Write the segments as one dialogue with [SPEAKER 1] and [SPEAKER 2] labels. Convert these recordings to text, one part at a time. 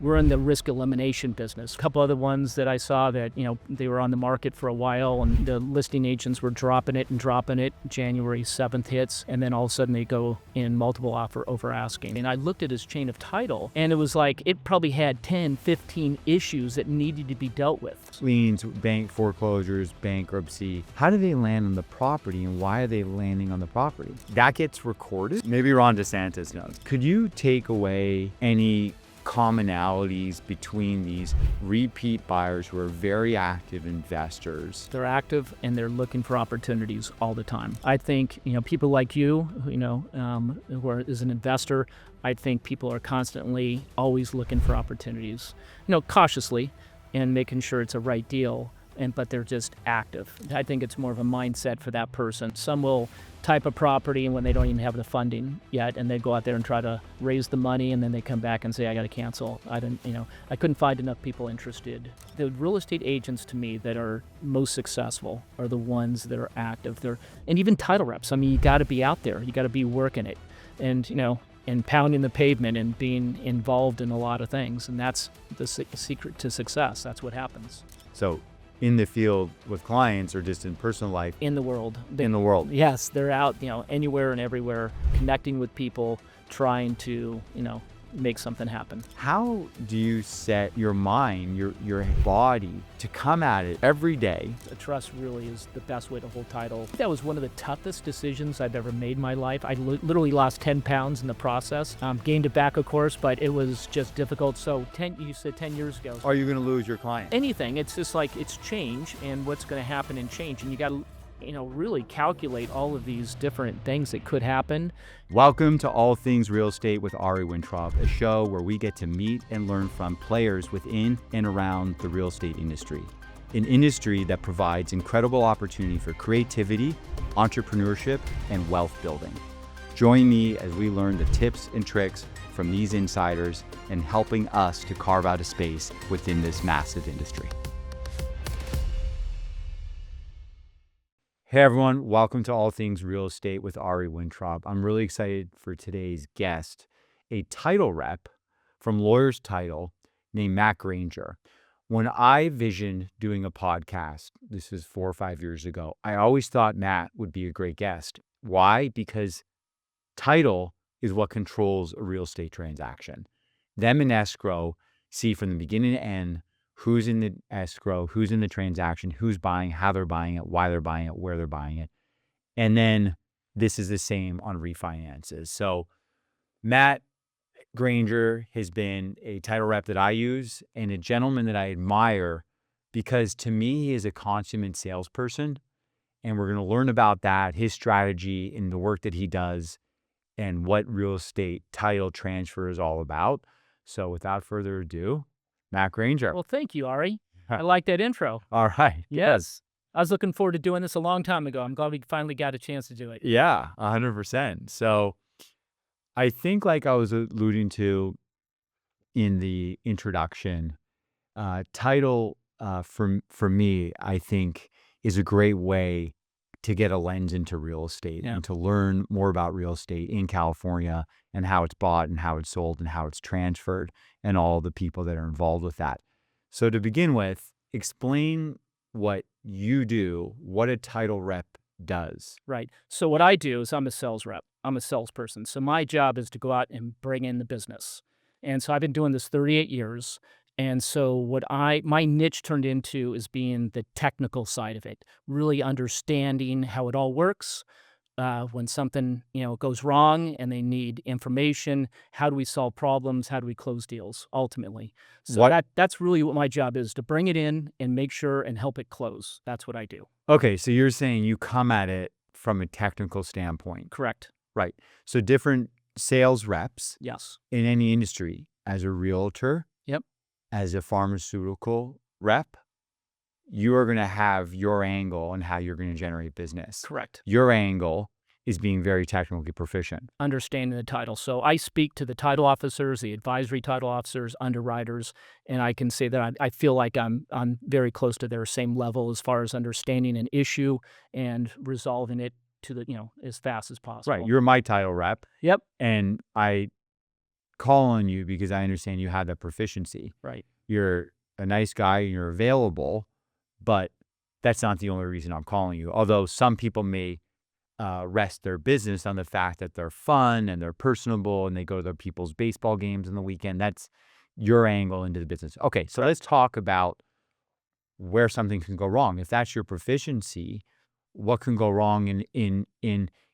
[SPEAKER 1] we're in the risk elimination business. A couple other ones that I saw that, they were on the market for a while and the listing agents were dropping it. January 7th hits, and then all of a sudden they go in multiple offer over asking. And I looked at his chain of title, and it was like it probably had 10, 15 issues that needed to be dealt with.
[SPEAKER 2] Liens, bank foreclosures, bankruptcy. How do they land on the property, and why are they landing on the property? That gets recorded. Maybe Ron DeSantis knows. Could you take away any commonalities between these repeat buyers who are very active investors?
[SPEAKER 1] They're active and they're looking for opportunities all the time. I think, people like you, who are as an investor, I think people are constantly always looking for opportunities, cautiously and making sure it's a right deal. But they're just active. I think it's more of a mindset for that person. Some will type a property when they don't even have the funding yet, and they go out there and try to raise the money, and then they come back and say, I got to cancel. I couldn't find enough people interested. The real estate agents to me that are most successful are the ones that are active. And even title reps. I mean, you got to be out there. You got to be working it, and pounding the pavement and being involved in a lot of things. And that's the secret to success. That's what happens.
[SPEAKER 2] So in the field with clients or just in personal life?
[SPEAKER 1] In the world.
[SPEAKER 2] In the world.
[SPEAKER 1] Yes, they're out, anywhere and everywhere, connecting with people, trying to, make something happen.
[SPEAKER 2] How do you set your mind, your body to come at it every day?
[SPEAKER 1] The trust really is the best way to hold title. That was one of the toughest decisions I've ever made in my life. I literally lost 10 pounds in the process. Gained it back, of course, but it was just difficult. So you said 10 years ago.
[SPEAKER 2] Are you going to lose your client?
[SPEAKER 1] Anything. It's just like it's change and what's going to happen in change. And you got to really calculate all of these different things that could happen.
[SPEAKER 2] Welcome to All Things Real Estate with Ari Wintraub, a show where we get to meet and learn from players within and around the real estate industry, an industry that provides incredible opportunity for creativity, entrepreneurship, and wealth building. Join me as we learn the tips and tricks from these insiders and helping us to carve out a space within this massive industry. Hey everyone, welcome to All Things Real Estate with Ari Wintraub. I'm really excited for today's guest, a title rep from Lawyers Title named Matt Granger. When I visioned doing a podcast, this was 4 or 5 years ago, I always thought Matt would be a great guest. Why? Because title is what controls a real estate transaction. Them in escrow see from the beginning to end who's in the escrow, who's in the transaction, who's buying, how they're buying it, why they're buying it, where they're buying it. And then this is the same on refinances. So Matt Granger has been a title rep that I use and a gentleman that I admire because to me, he is a consummate salesperson. And we're going to learn about that, his strategy and the work that he does and what real estate title transfer is all about. So without further ado, Matt Granger.
[SPEAKER 1] Well, thank you, Ari. I like that intro.
[SPEAKER 2] All right.
[SPEAKER 1] Yes. I was looking forward to doing this a long time ago. I'm glad we finally got a chance to do it.
[SPEAKER 2] Yeah, 100%. So I think like I was alluding to in the introduction, title for me, I think is a great way to get a lens into real estate and to learn more about real estate in California and how it's bought and how it's sold and how it's transferred and all the people that are involved with that. So to begin with, explain what you do, what a title rep does.
[SPEAKER 1] Right. So what I do is I'm a sales rep. I'm a salesperson. So my job is to go out and bring in the business. And so I've been doing this 38 years. And so my niche turned into is being the technical side of it, really understanding how it all works. When something, goes wrong and they need information, how do we solve problems? How do we close deals ultimately? So that's really what my job is, to bring it in and make sure and help it close. That's what I do.
[SPEAKER 2] Okay. So you're saying you come at it from a technical standpoint.
[SPEAKER 1] Correct.
[SPEAKER 2] Right. So different sales reps.
[SPEAKER 1] Yes.
[SPEAKER 2] In any industry, as a realtor.
[SPEAKER 1] Yep.
[SPEAKER 2] As a pharmaceutical rep, you are going to have your angle on how you're going to generate business.
[SPEAKER 1] Correct.
[SPEAKER 2] Your angle is being very technically proficient.
[SPEAKER 1] Understanding the title. So I speak to the title officers, the advisory title officers, underwriters, and I can say that I feel like I'm very close to their same level as far as understanding an issue and resolving it to the, as fast as possible.
[SPEAKER 2] Right. You're my title rep.
[SPEAKER 1] Yep.
[SPEAKER 2] And I call on you because I understand you have that proficiency.
[SPEAKER 1] Right.
[SPEAKER 2] You're a nice guy and you're available, but that's not the only reason I'm calling you. Although some people may rest their business on the fact that they're fun and they're personable and they go to their people's baseball games on the weekend. That's your angle into the business. Okay, so let's talk about where something can go wrong. If that's your proficiency, what can go wrong in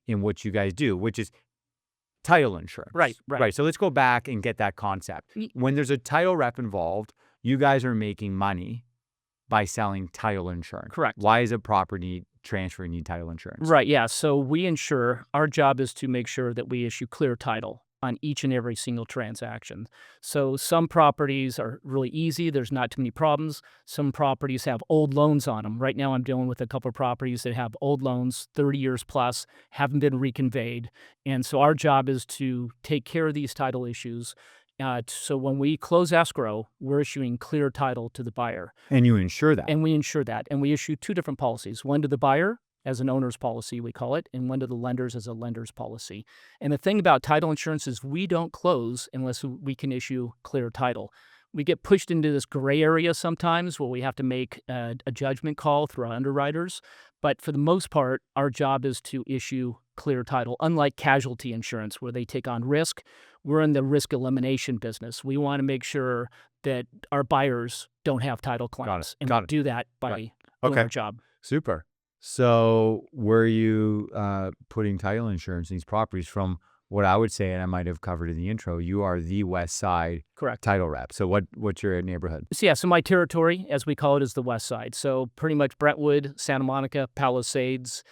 [SPEAKER 2] what you guys do, which is title insurance.
[SPEAKER 1] Right.
[SPEAKER 2] So let's go back and get that concept. When there's a title rep involved, you guys are making money by selling title insurance.
[SPEAKER 1] Correct.
[SPEAKER 2] Why is a property transfer need title insurance?
[SPEAKER 1] Right, yeah. So we insure, our job is to make sure that we issue clear title on each and every single transaction. So some properties are really easy. There's not too many problems. Some properties have old loans on them. Right now I'm dealing with a couple of properties that have old loans, 30 years plus, haven't been reconveyed. And so our job is to take care of these title issues. So when we close escrow, we're issuing clear title to the buyer.
[SPEAKER 2] And you insure that.
[SPEAKER 1] And we insure that. And we issue two different policies, one to the buyer as an owner's policy, we call it, and one to the lenders as a lender's policy. And the thing about title insurance is we don't close unless we can issue clear title. We get pushed into this gray area sometimes where we have to make a judgment call through our underwriters. But for the most part, our job is to issue clear title. Unlike casualty insurance where they take on risk, we're in the risk elimination business. We want to make sure that our buyers don't have title claims. And we do that by doing our job.
[SPEAKER 2] Super. So were you putting title insurance in these properties? From what I would say, and I might have covered in the intro, you are the Westside title rep. So what's your neighborhood?
[SPEAKER 1] So my territory, as we call it, is the Westside. So pretty much Brentwood, Santa Monica, Palisades,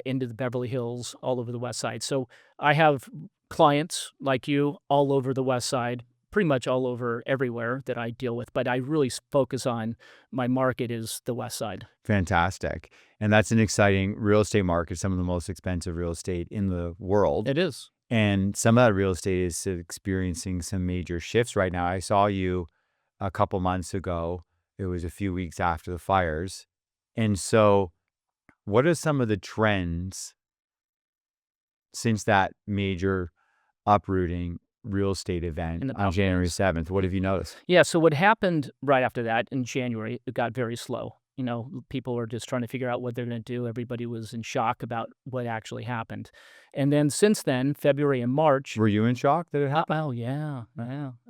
[SPEAKER 1] into the Beverly Hills, all over the Westside. So I have clients like you all over the Westside, pretty much all over everywhere that I deal with. But I really focus on my market is the Westside.
[SPEAKER 2] Fantastic. And that's an exciting real estate market, some of the most expensive real estate in the world.
[SPEAKER 1] It is.
[SPEAKER 2] And some of that real estate is experiencing some major shifts right now. I saw you a couple months ago. It was a few weeks after the fires. And so what are some of the trends since that major uprooting real estate event on January 7th? What have you noticed?
[SPEAKER 1] Yeah, so what happened right after that in January, it got very slow. You know, people were just trying to figure out what they're going to do. Everybody was in shock about what actually happened. And then since then, February and March.
[SPEAKER 2] Were you in shock that it happened?
[SPEAKER 1] Oh, yeah.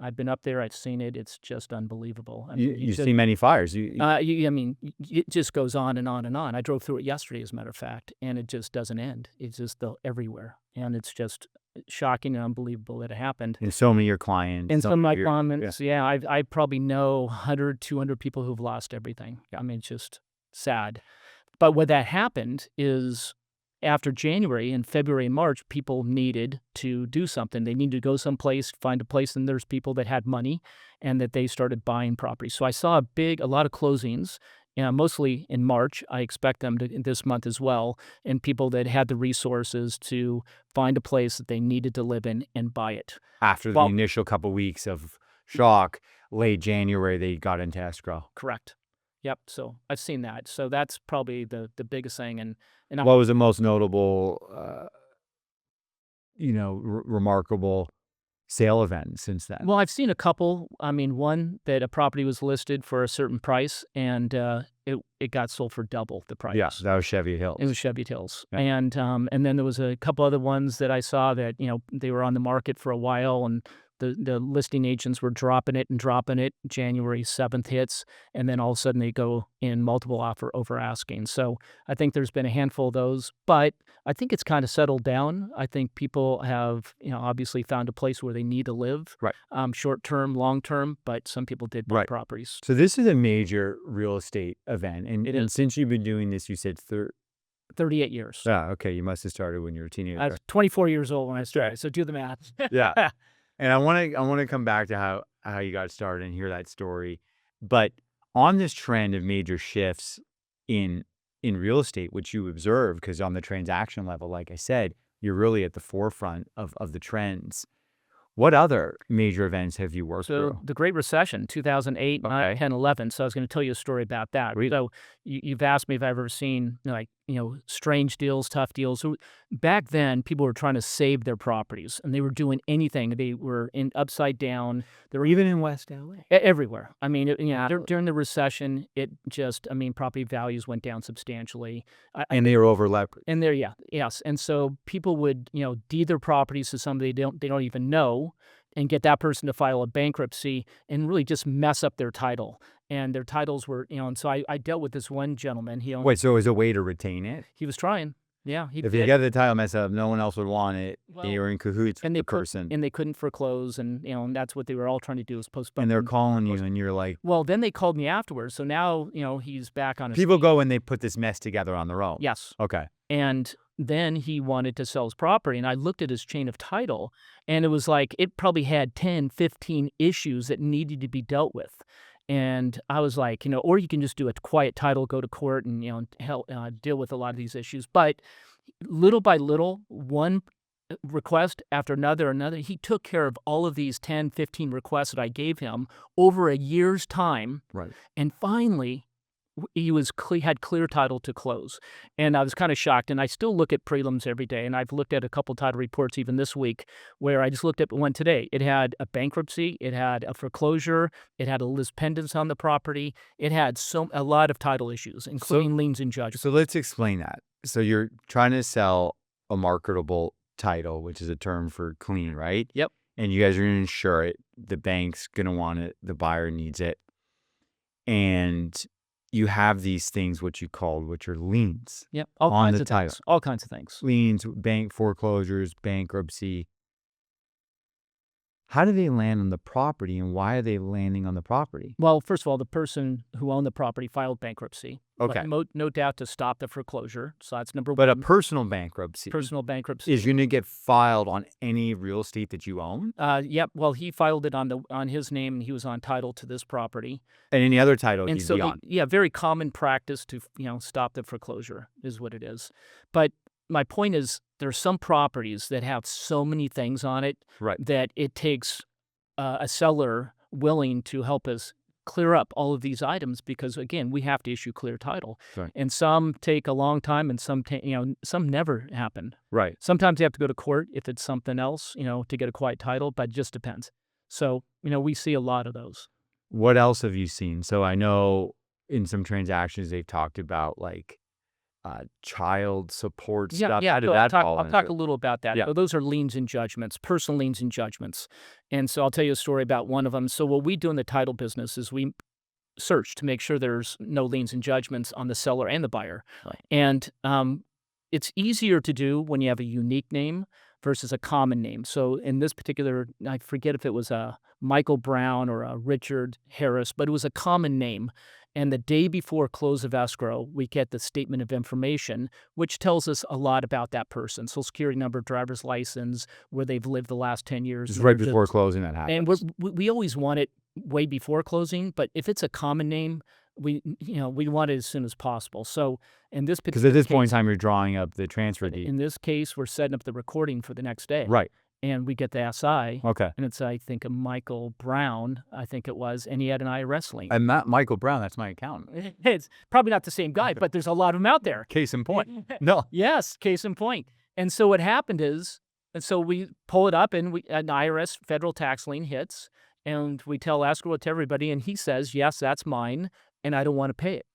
[SPEAKER 1] I've been up there. I've seen it. It's just unbelievable. I mean,
[SPEAKER 2] you see many fires.
[SPEAKER 1] I mean, it just goes on and on and on. I drove through it yesterday, as a matter of fact, and it just doesn't end. It's just everywhere. And it's just shocking and unbelievable that it happened.
[SPEAKER 2] And so many of your clients.
[SPEAKER 1] And some of my clients, I probably know 100, 200 people who've lost everything. I mean, it's just sad. But what that happened is after January and February and March, people needed to do something. They needed to go someplace, find a place, and there's people that had money and that they started buying property. So I saw a lot of closings. Mostly in March. I expect them to this month as well, and people that had the resources to find a place that they needed to live in and buy it.
[SPEAKER 2] After the initial couple weeks of shock, late January, they got into escrow.
[SPEAKER 1] Correct. Yep. So I've seen that. So that's probably the biggest thing. And
[SPEAKER 2] what was the most notable, remarkable sale event since then?
[SPEAKER 1] Well, I've seen a couple. I mean, one that a property was listed for a certain price and it got sold for double the price.
[SPEAKER 2] Yeah, that was Chevy Hills.
[SPEAKER 1] It was Chevy Hills.
[SPEAKER 2] Yeah.
[SPEAKER 1] And then there was a couple other ones that I saw that, they were on the market for a while and the listing agents were dropping it. January 7th hits, and then all of a sudden they go in multiple offer over asking. So I think there's been a handful of those, but I think it's kind of settled down. I think people have, obviously found a place where they need to live,
[SPEAKER 2] right?
[SPEAKER 1] Short term, long term, but some people did buy properties.
[SPEAKER 2] So this is a major real estate event, and since you've been doing this, you said
[SPEAKER 1] 38 years.
[SPEAKER 2] Yeah, okay. You must have started when you were a teenager.
[SPEAKER 1] I was 24 years old when I started, so do the math.
[SPEAKER 2] Yeah. And I want to come back to how you got started and hear that story. But on this trend of major shifts in real estate, which you observe, because on the transaction level, like I said, you're really at the forefront of the trends. What other major events have you worked through?
[SPEAKER 1] So the Great Recession, 2008, 9, 10, 11. So I was going to tell you a story about that. So you've asked me if I've ever seen strange deals, tough deals. So back then, people were trying to save their properties, and they were doing anything. They were in upside down. They were
[SPEAKER 2] Even in West LA.
[SPEAKER 1] everywhere. I mean, during the recession, property values went down substantially.
[SPEAKER 2] And they were over leveraged.
[SPEAKER 1] And yes. And so people would, deed their properties to somebody they don't even know, and get that person to file a bankruptcy and really just mess up their title. And their titles were, and so I dealt with this one gentleman. He owned,
[SPEAKER 2] Wait, so it was a way to retain it?
[SPEAKER 1] he was trying. Yeah,
[SPEAKER 2] If you get the title messed up, no one else would want it.
[SPEAKER 1] Well,
[SPEAKER 2] and you were in cahoots with the
[SPEAKER 1] could,
[SPEAKER 2] person.
[SPEAKER 1] and they couldn't foreclose, and and that's what they were all trying to do, is postpone.
[SPEAKER 2] And they're calling you, and you're like,
[SPEAKER 1] well, then they called me afterwards. So now, he's back on his
[SPEAKER 2] people
[SPEAKER 1] feet.
[SPEAKER 2] go and they put this mess together on their own.
[SPEAKER 1] Yes.
[SPEAKER 2] Okay.
[SPEAKER 1] And then he wanted to sell his property, and I looked at his chain of title, and it was like it probably had 10, 15 issues that needed to be dealt with. And I was like, or you can just do a quiet title, go to court, and deal with a lot of these issues. But little by little, one request after another, he took care of all of these 10, 15 requests that I gave him over a year's time.
[SPEAKER 2] Right.
[SPEAKER 1] And finally, he had clear title to close. And I was kind of shocked. And I still look at prelims every day. And I've looked at a couple title reports even this week, where I just looked at one today. It had a bankruptcy, it had a foreclosure, it had a lis pendens on the property, it had a lot of title issues, including liens and judgments.
[SPEAKER 2] So let's explain that. So you're trying to sell a marketable title, which is a term for clean, right?
[SPEAKER 1] Yep.
[SPEAKER 2] And you guys are going to insure it. The bank's going to want it. The buyer needs it. And you have these things, which are liens.
[SPEAKER 1] Yep.
[SPEAKER 2] On
[SPEAKER 1] kinds
[SPEAKER 2] the
[SPEAKER 1] of
[SPEAKER 2] title.
[SPEAKER 1] things. All kinds of things.
[SPEAKER 2] Liens, bank foreclosures, bankruptcy. How do they land on the property, and why are they landing on the property?
[SPEAKER 1] Well, first of all, the person who owned the property filed bankruptcy.
[SPEAKER 2] Okay.
[SPEAKER 1] No doubt to stop the foreclosure. So that's number
[SPEAKER 2] But
[SPEAKER 1] one.
[SPEAKER 2] a personal bankruptcy
[SPEAKER 1] is
[SPEAKER 2] going to get filed on any real estate that you own?
[SPEAKER 1] Yep. Well, he filed it on his name, and he was on title to this property.
[SPEAKER 2] And any other title
[SPEAKER 1] And
[SPEAKER 2] he'd
[SPEAKER 1] so,
[SPEAKER 2] be on?
[SPEAKER 1] very common practice to stop the foreclosure is what it is. But my point is, there's some properties that have so many things on it,
[SPEAKER 2] Right.
[SPEAKER 1] that it takes a seller willing to help us clear up all of these items, because again, we have to issue clear title.
[SPEAKER 2] Right.
[SPEAKER 1] And some take a long time, and some some never happen.
[SPEAKER 2] Right.
[SPEAKER 1] Sometimes you have to go to court if it's something else, to get a quiet title, but it just depends. So, we see a lot of those.
[SPEAKER 2] What else have you seen? So I know in some transactions they've talked about like child support stuff. How did
[SPEAKER 1] so
[SPEAKER 2] that fall
[SPEAKER 1] I'll
[SPEAKER 2] into
[SPEAKER 1] talk
[SPEAKER 2] it?
[SPEAKER 1] a little about that.
[SPEAKER 2] Yeah.
[SPEAKER 1] So those are liens and judgments, personal liens and judgments. And so I'll tell you a story about one of them. So what we do in the title business is we search to make sure there's no liens and judgments on the seller and the buyer.
[SPEAKER 2] Right.
[SPEAKER 1] And it's easier to do when you have a unique name versus a common name. So in this particular, I forget if it was a Michael Brown or a Richard Harris, but it was a common name. And the day before close of escrow, we get the statement of information, which tells us a lot about that person: Social Security number, driver's license, where they've lived the last 10 years.
[SPEAKER 2] Just right before closing that happens.
[SPEAKER 1] And we always want it way before closing, but if it's a common name, we want it as soon as possible. So in this particular
[SPEAKER 2] Because at this
[SPEAKER 1] case,
[SPEAKER 2] point in time, you're drawing up the transfer deed.
[SPEAKER 1] in this case, we're setting up the recording for the next day.
[SPEAKER 2] Right.
[SPEAKER 1] And we get the SI.
[SPEAKER 2] Okay.
[SPEAKER 1] And it's, I think, a Michael Brown, I think it was, and he had an IRS lien.
[SPEAKER 2] And Michael Brown, that's my accountant.
[SPEAKER 1] It's probably not the same guy, but there's a lot of them out there.
[SPEAKER 2] Case in point. No.
[SPEAKER 1] Yes, case in point. And so what happened is, and so we pull it up, and an IRS federal tax lien hits, and we tell escrow to everybody, and he says, yes, that's mine, and I don't want to pay it.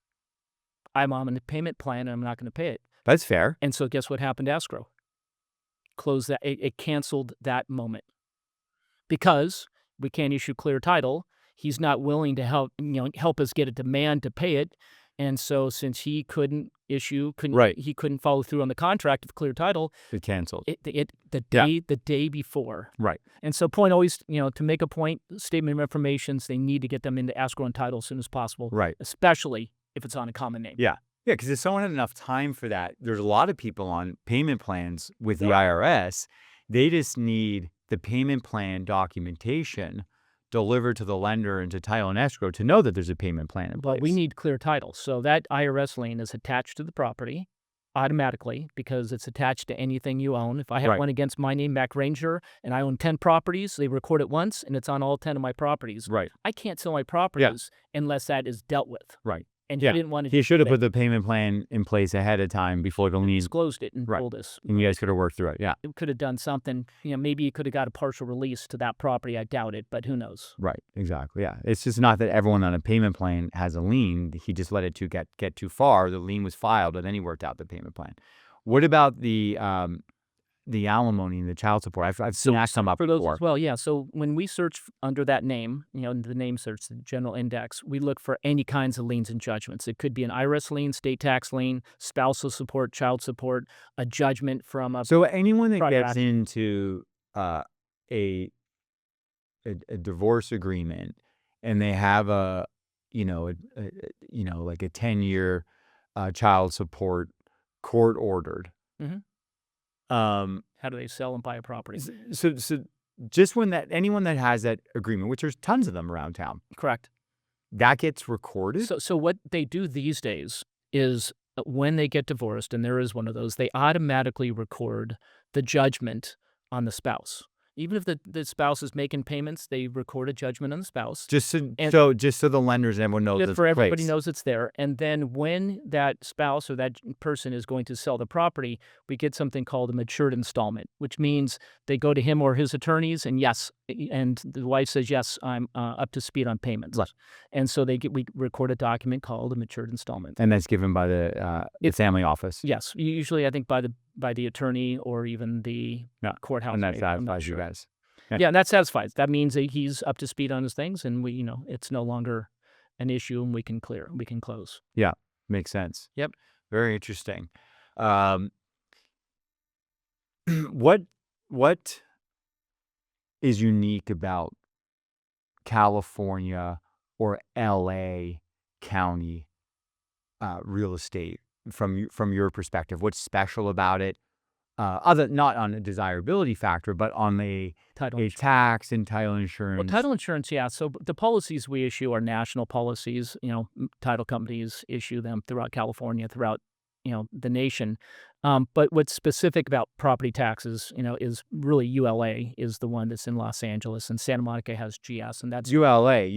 [SPEAKER 1] I'm on a payment plan, and I'm not going to pay it.
[SPEAKER 2] That's fair.
[SPEAKER 1] And so guess what happened to escrow? Closed that. It canceled that moment because we can't issue clear title. He's not willing to help us get a demand to pay it. And so since he couldn't issue, he couldn't follow through on the contract of clear title.
[SPEAKER 2] It canceled.
[SPEAKER 1] The day before.
[SPEAKER 2] Right.
[SPEAKER 1] And so point always, to make a point, statement of informations, they need to get them into escrow and title as soon as possible.
[SPEAKER 2] Right.
[SPEAKER 1] Especially if it's on a common name.
[SPEAKER 2] Yeah. Yeah, because if someone had enough time for that, there's a lot of people on payment plans with the IRS. They just need the payment plan documentation delivered to the lender and to title and escrow to know that there's a payment plan in place.
[SPEAKER 1] But we need clear title. So that IRS lien is attached to the property automatically because it's attached to anything you own. If I have one against my name, Matt Granger, and I own 10 properties, they record it once, and it's on all 10 of my properties.
[SPEAKER 2] Right.
[SPEAKER 1] I can't sell my properties unless that is dealt with.
[SPEAKER 2] Right.
[SPEAKER 1] and
[SPEAKER 2] Yeah.
[SPEAKER 1] he didn't want to.
[SPEAKER 2] He should have put the payment plan in place ahead of time before the lien.
[SPEAKER 1] Disclosed it and
[SPEAKER 2] Right.
[SPEAKER 1] told us.
[SPEAKER 2] And you guys could have worked through it. Yeah.
[SPEAKER 1] It could have done something. Maybe he could have got a partial release to that property. I doubt it, but who knows?
[SPEAKER 2] Right. Exactly. Yeah. It's just not that everyone on a payment plan has a lien. He just let it get too far. The lien was filed, and then he worked out the payment plan. What about the alimony and the child support? I've seen that come up
[SPEAKER 1] For those
[SPEAKER 2] before.
[SPEAKER 1] as well, yeah. So when we search under that name, the name search, the general index, we look for any kinds of liens and judgments. It could be an IRS lien, state tax lien, spousal support, child support, a judgment from a.
[SPEAKER 2] So anyone that
[SPEAKER 1] Project.
[SPEAKER 2] gets into a divorce agreement and they have like a 10-year child support court ordered.
[SPEAKER 1] Mhm. How do they sell and buy a property?
[SPEAKER 2] So just anyone that has that agreement, which there's tons of them around town,
[SPEAKER 1] Correct.
[SPEAKER 2] that gets recorded.
[SPEAKER 1] So what they do these days is when they get divorced, and there is one of those, they automatically record the judgment on the spouse. Even if the spouse is making payments, they record a judgment on the spouse.
[SPEAKER 2] Just so the lenders and everyone knows
[SPEAKER 1] Just
[SPEAKER 2] it's
[SPEAKER 1] for everybody
[SPEAKER 2] placed.
[SPEAKER 1] knows it's there. And then when that spouse or that person is going to sell the property, we get something called a matured installment, which means they go to him or his attorneys and the wife says, yes, I'm up to speed on payments.
[SPEAKER 2] Right.
[SPEAKER 1] And so we record a document called a matured installment.
[SPEAKER 2] And that's given by the family office.
[SPEAKER 1] Yes. Usually I think by the attorney or even the courthouse.
[SPEAKER 2] And that
[SPEAKER 1] maybe. I'm not
[SPEAKER 2] satisfies you
[SPEAKER 1] sure.
[SPEAKER 2] guys.
[SPEAKER 1] Yeah, and that satisfies. That means that he's up to speed on his things, and it's no longer an issue, and we can close.
[SPEAKER 2] Yeah, makes sense.
[SPEAKER 1] Yep.
[SPEAKER 2] Very interesting. What is unique about California or LA County real estate from your perspective? What's special about it? Not on a desirability factor, but on a tax and title insurance.
[SPEAKER 1] Well, title insurance, yeah. So the policies we issue are national policies. Title companies issue them throughout California, throughout the nation. But what's specific about property taxes, is really ULA is the one that's in Los Angeles, and Santa Monica has GS, and that's
[SPEAKER 2] ULA.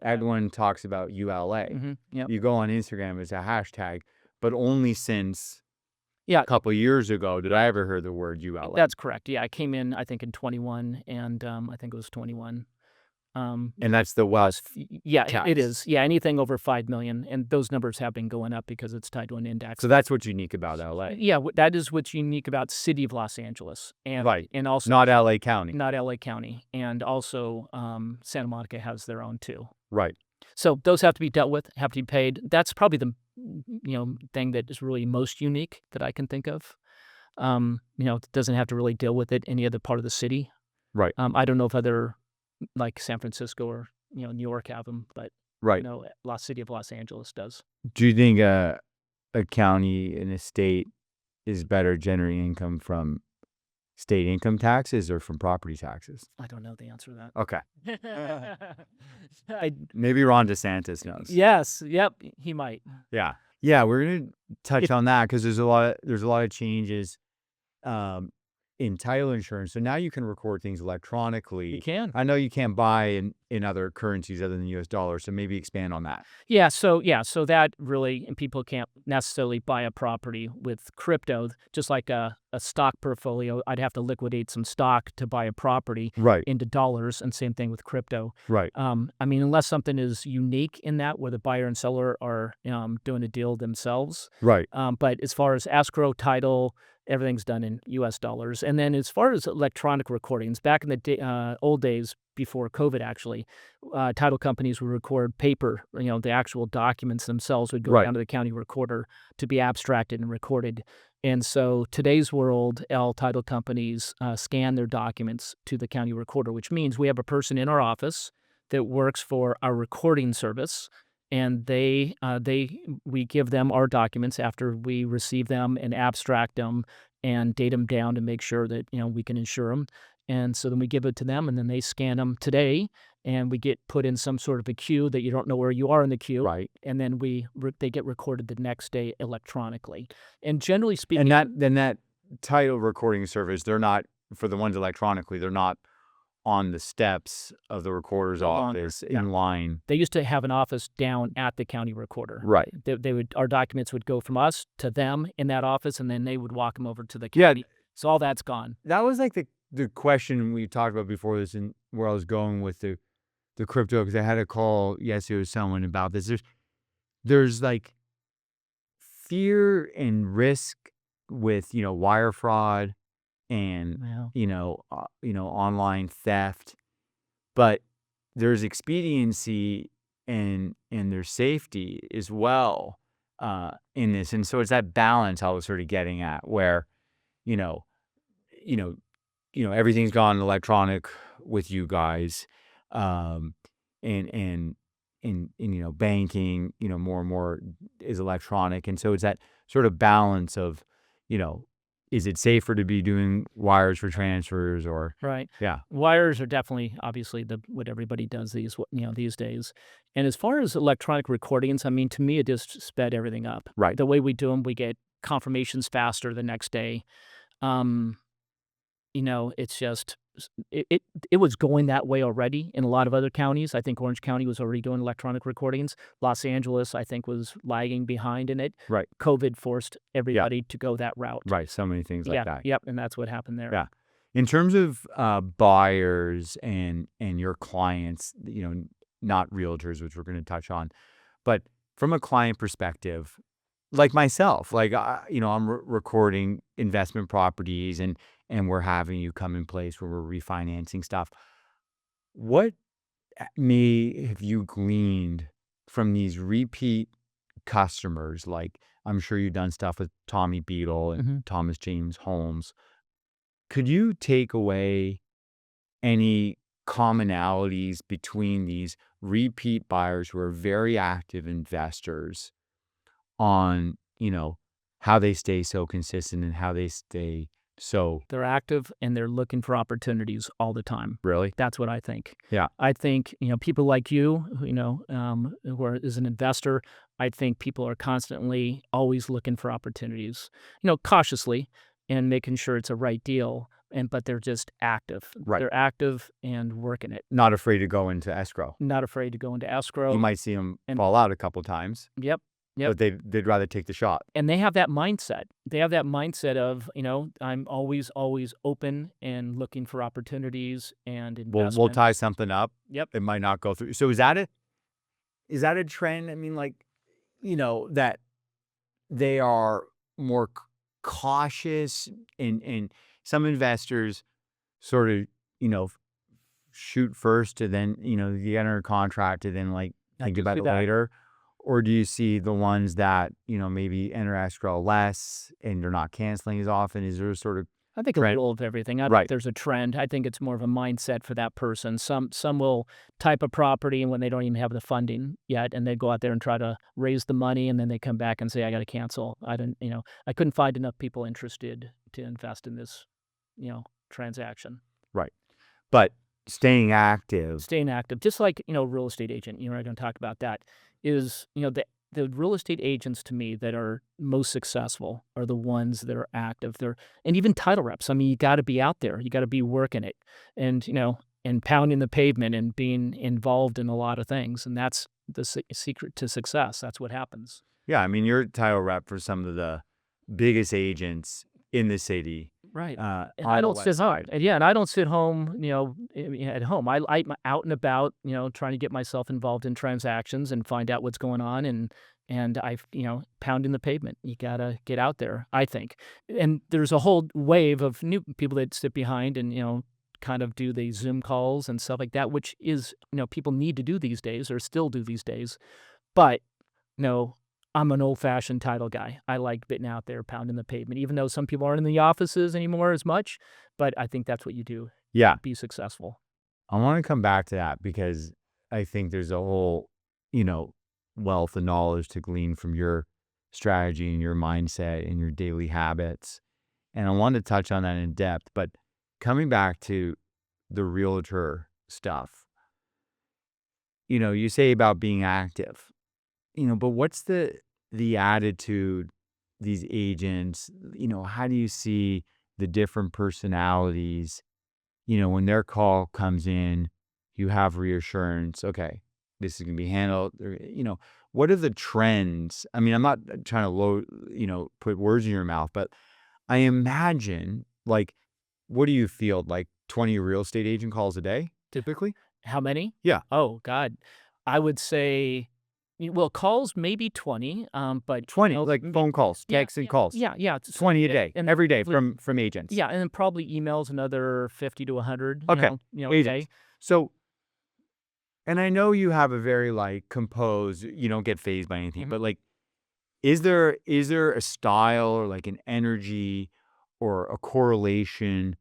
[SPEAKER 2] Everyone talks about ULA.
[SPEAKER 1] Mm-hmm, yep.
[SPEAKER 2] You go on Instagram, it's a hashtag, but only since.
[SPEAKER 1] Yeah.
[SPEAKER 2] A couple of years ago, did I ever hear the word ULA?
[SPEAKER 1] That's correct. Yeah, I came in, I think, in 21, and I think it was 21.
[SPEAKER 2] And that's the West.
[SPEAKER 1] Yeah,
[SPEAKER 2] tax.
[SPEAKER 1] it is. Yeah, anything over 5 million, and those numbers have been going up because it's tied to an index.
[SPEAKER 2] So that's what's unique about LA.
[SPEAKER 1] Yeah, that is what's unique about City of Los Angeles, and
[SPEAKER 2] right,
[SPEAKER 1] and also
[SPEAKER 2] not LA County,
[SPEAKER 1] and also Santa Monica has their own too.
[SPEAKER 2] Right.
[SPEAKER 1] So those have to be dealt with, have to be paid. That's probably the thing that is really most unique that I can think of. It doesn't have to really deal with it any other part of the city.
[SPEAKER 2] Right.
[SPEAKER 1] I don't know if other like San Francisco or New York have them, but
[SPEAKER 2] right.
[SPEAKER 1] City of Los Angeles does.
[SPEAKER 2] Do you think a county and a state is better generating income from state income taxes or from property taxes?
[SPEAKER 1] I don't know the answer to that.
[SPEAKER 2] Okay. Maybe Ron DeSantis knows.
[SPEAKER 1] Yes. Yep. He might.
[SPEAKER 2] Yeah. Yeah. We're gonna touch on that because there's a lot of changes in title insurance. So now you can record things electronically.
[SPEAKER 1] You can.
[SPEAKER 2] I know you can't buy in other currencies other than the US dollar. So maybe expand on that.
[SPEAKER 1] Yeah. So that really, and people can't necessarily buy a property with crypto, just like a stock portfolio. I'd have to liquidate some stock to buy a property into dollars, and same thing with crypto.
[SPEAKER 2] Right.
[SPEAKER 1] Unless something is unique in that where the buyer and seller are doing a deal themselves.
[SPEAKER 2] Right.
[SPEAKER 1] But as far as escrow, title, everything's done in U.S. dollars. And then as far as electronic recordings, back in the old days before COVID, actually, title companies would record paper. The actual documents themselves would go down to the county recorder to be abstracted and recorded. And so today's world, title companies scan their documents to the county recorder, which means we have a person in our office that works for our recording service. And we give them our documents after we receive them and abstract them and date them down to make sure that we can insure them. And so then we give it to them, and then they scan them today, and we get put in some sort of a queue that you don't know where you are in the queue.
[SPEAKER 2] Right.
[SPEAKER 1] And then they get recorded the next day electronically. And generally speaking,
[SPEAKER 2] and that title recording service, they're not, for the ones electronically, they're not on the steps of the recorder's
[SPEAKER 1] Longer,
[SPEAKER 2] office
[SPEAKER 1] yeah.
[SPEAKER 2] in line.
[SPEAKER 1] They used to have an office down at the county recorder.
[SPEAKER 2] Right.
[SPEAKER 1] Our documents would go from us to them in that office, and then they would walk them over to the
[SPEAKER 2] Yeah.
[SPEAKER 1] county. So all that's gone.
[SPEAKER 2] That was like the question we talked about before this, and where I was going with the crypto, because I had a call yesterday with someone about this. There's like fear and risk with, wire fraud and,
[SPEAKER 1] Yeah.
[SPEAKER 2] online theft, but there's expediency and there's safety as well in this. And so it's that balance I was sort of getting at, where, you know, you know, everything's gone electronic with you guys, um, and banking, more and more is electronic, and so it's that sort of balance of, is it safer to be doing wires for transfers, or
[SPEAKER 1] Right.
[SPEAKER 2] yeah,
[SPEAKER 1] Wires are definitely, obviously, what everybody does these days. And as far as electronic recordings, I mean, to me, it just sped everything up.
[SPEAKER 2] right,
[SPEAKER 1] The way we do them, we get confirmations faster the next day. Um, it's just it was going that way already in a lot of other counties. I think Orange County was already doing electronic recordings. Los Angeles, I think, was lagging behind in it.
[SPEAKER 2] right,
[SPEAKER 1] COVID forced everybody to go that route.
[SPEAKER 2] right. So many things like
[SPEAKER 1] Yeah,
[SPEAKER 2] that.
[SPEAKER 1] yep, and that's what happened there.
[SPEAKER 2] Yeah. In terms of buyers and your clients, not realtors, which we're going to touch on, but from a client perspective, like myself, like I'm recording investment properties, and we're having you come in place where we're refinancing stuff. What may have you gleaned from these repeat customers? Like, I'm sure you've done stuff with Tommy Beadle and
[SPEAKER 1] Mhm.
[SPEAKER 2] Thomas James Holmes. Could you take away any commonalities between these repeat buyers who are very active investors on, how they stay so consistent and how they stay so
[SPEAKER 1] They're active and they're looking for opportunities all the time.
[SPEAKER 2] really?
[SPEAKER 1] That's what I think.
[SPEAKER 2] Yeah.
[SPEAKER 1] I think, people like you, as an investor, I think people are constantly always looking for opportunities, cautiously and making sure it's a right deal. But they're just active.
[SPEAKER 2] Right.
[SPEAKER 1] They're active and working it.
[SPEAKER 2] Not afraid to go into escrow.
[SPEAKER 1] Not afraid to go into escrow.
[SPEAKER 2] You might see them
[SPEAKER 1] and
[SPEAKER 2] fall out a couple times,
[SPEAKER 1] Yep.
[SPEAKER 2] but they'd rather take the shot.
[SPEAKER 1] And they have that mindset. They have that mindset of, I'm always open and looking for opportunities and
[SPEAKER 2] We'll
[SPEAKER 1] investment.
[SPEAKER 2] tie something up.
[SPEAKER 1] Yep.
[SPEAKER 2] It might not go through. So is that a trend? I mean, like, that they are more cautious, and some investors sort of, shoot first to then, you enter a contract to then like
[SPEAKER 1] I
[SPEAKER 2] think
[SPEAKER 1] do
[SPEAKER 2] about
[SPEAKER 1] see
[SPEAKER 2] it
[SPEAKER 1] that.
[SPEAKER 2] later? Or do you see the ones that, maybe enter escrow less and they're not canceling as often? Is there a sort of
[SPEAKER 1] I think a
[SPEAKER 2] trend?
[SPEAKER 1] little of everything. I don't
[SPEAKER 2] Right.
[SPEAKER 1] think there's a trend. I think it's more of a mindset for that person. Some will type a property and when they don't even have the funding yet, and they go out there and try to raise the money, and then they come back and say, I got to cancel. I couldn't find enough people interested to invest in this, transaction.
[SPEAKER 2] Right. But staying active.
[SPEAKER 1] Staying active, just like, real estate agent, we're going to talk about that, is, the real estate agents to me that are most successful are the ones that are active. And even title reps. I mean, you got to be out there. You got to be working it and, and pounding the pavement and being involved in a lot of things. And that's the secret to success. That's what happens.
[SPEAKER 2] Yeah. I mean, you're a title rep for some of the biggest agents in the city.
[SPEAKER 1] Right. And
[SPEAKER 2] on
[SPEAKER 1] I
[SPEAKER 2] the
[SPEAKER 1] don't sit
[SPEAKER 2] West
[SPEAKER 1] hard.
[SPEAKER 2] Side.
[SPEAKER 1] And yeah, and I don't sit home, at home. I'm out and about, trying to get myself involved in transactions and find out what's going on. And I've, pounding the pavement. You gotta get out there, I think. And there's a whole wave of new people that sit behind and, kind of do the Zoom calls and stuff like that, which is, people need to do these days or still do these days. But, I'm an old-fashioned title guy. I like getting out there, pounding the pavement, even though some people aren't in the offices anymore as much. But I think that's what you do.
[SPEAKER 2] Yeah.
[SPEAKER 1] Be successful.
[SPEAKER 2] I want to come back to that because I think there's a whole, wealth of knowledge to glean from your strategy and your mindset and your daily habits. And I wanted to touch on that in depth. But coming back to the realtor stuff, you say about being active, but what's the attitude, these agents, how do you see the different personalities, when their call comes in, you have reassurance, okay, this is going to be handled. What are the trends? I mean, I'm not trying to put words in your mouth, but I imagine, like, what do you field? Like 20 real estate agent calls a day, typically?
[SPEAKER 1] How many?
[SPEAKER 2] Yeah.
[SPEAKER 1] Oh, God. I would say, well, calls maybe 20, but
[SPEAKER 2] 20, like phone calls, texts and calls.
[SPEAKER 1] yeah,
[SPEAKER 2] 20 a day,
[SPEAKER 1] and
[SPEAKER 2] every day
[SPEAKER 1] probably-
[SPEAKER 2] from agents.
[SPEAKER 1] yeah, and then probably emails another 50 to 100.
[SPEAKER 2] Okay.
[SPEAKER 1] A
[SPEAKER 2] Agents.
[SPEAKER 1] day.
[SPEAKER 2] So, and I know you have a very like composed, you don't get fazed by anything,
[SPEAKER 1] Mhm.
[SPEAKER 2] but like, is there a style or like an energy or a correlation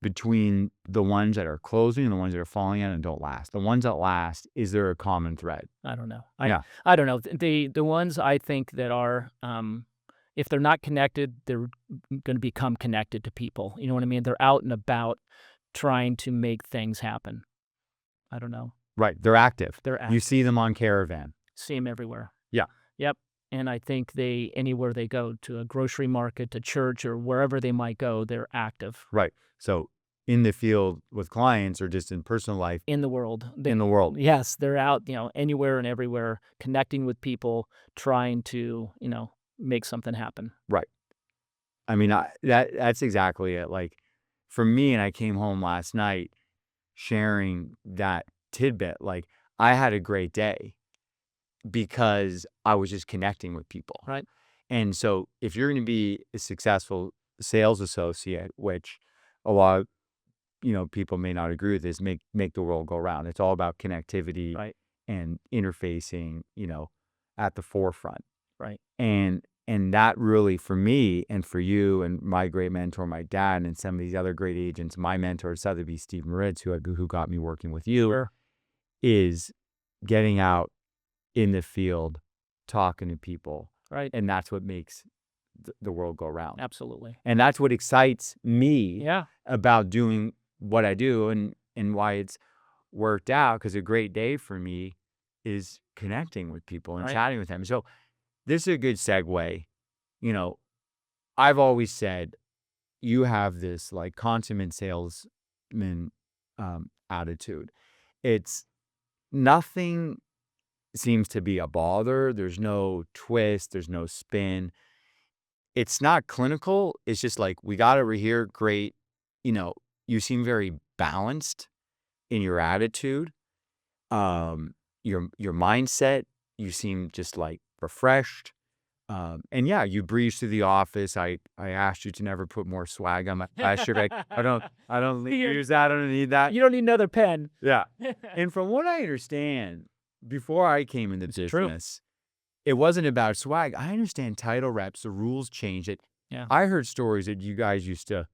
[SPEAKER 2] between the ones that are closing and the ones that are falling out and don't last? The ones that last, is there a common thread?
[SPEAKER 1] I don't know.
[SPEAKER 2] Yeah.
[SPEAKER 1] I don't know. The ones I think that are, if they're not connected, they're going to become connected to people. You know what I mean? They're out and about trying to make things happen. I don't know.
[SPEAKER 2] Right. They're active.
[SPEAKER 1] They're
[SPEAKER 2] You
[SPEAKER 1] active.
[SPEAKER 2] see them on Caravan.
[SPEAKER 1] See them everywhere.
[SPEAKER 2] Yeah.
[SPEAKER 1] Yep. And I think anywhere they go, to a grocery market, to church, or wherever they might go, they're active
[SPEAKER 2] Right. So in the field with clients or just in personal life,
[SPEAKER 1] in the world.
[SPEAKER 2] in the world.
[SPEAKER 1] Yes, they're out, anywhere and everywhere, connecting with people, trying to, make something happen.
[SPEAKER 2] Right. I mean, that's exactly it. Like for me, and I came home last night sharing that tidbit, like I had a great day because I was just connecting with people.
[SPEAKER 1] Right.
[SPEAKER 2] And so if you're going to be a successful sales associate, which a lot of, people may not agree with this, make the world go round. It's all about connectivity
[SPEAKER 1] Right.
[SPEAKER 2] and interfacing, at the forefront.
[SPEAKER 1] Right.
[SPEAKER 2] And that really, for me and for you and my great mentor, my dad, and some of these other great agents, my mentor, Sotheby's Steve Moritz, who got me working with you,
[SPEAKER 1] Sure.
[SPEAKER 2] is getting out in the field, talking to people.
[SPEAKER 1] Right.
[SPEAKER 2] And that's what makes the world go round.
[SPEAKER 1] Absolutely.
[SPEAKER 2] And that's what excites me
[SPEAKER 1] Yeah.
[SPEAKER 2] about doing what I do and why it's worked out, because a great day for me is connecting with people and
[SPEAKER 1] Right.
[SPEAKER 2] chatting with them. So this is a good segue. I've always said you have this like consummate salesman attitude. It's nothing seems to be a bother. There's no twist. There's no spin. It's not clinical. It's just like, we got over here. Great. You seem very balanced in your attitude, your mindset. You seem just like refreshed. And yeah, you breeze through the office. I asked you to never put more swag on my shirt. I don't use that. I don't need that.
[SPEAKER 1] You don't need another pen.
[SPEAKER 2] Yeah. And from what I understand, before I came in the business, it wasn't about swag. I understand title reps, the rules changed it.
[SPEAKER 1] Yeah.
[SPEAKER 2] I heard stories that you guys used to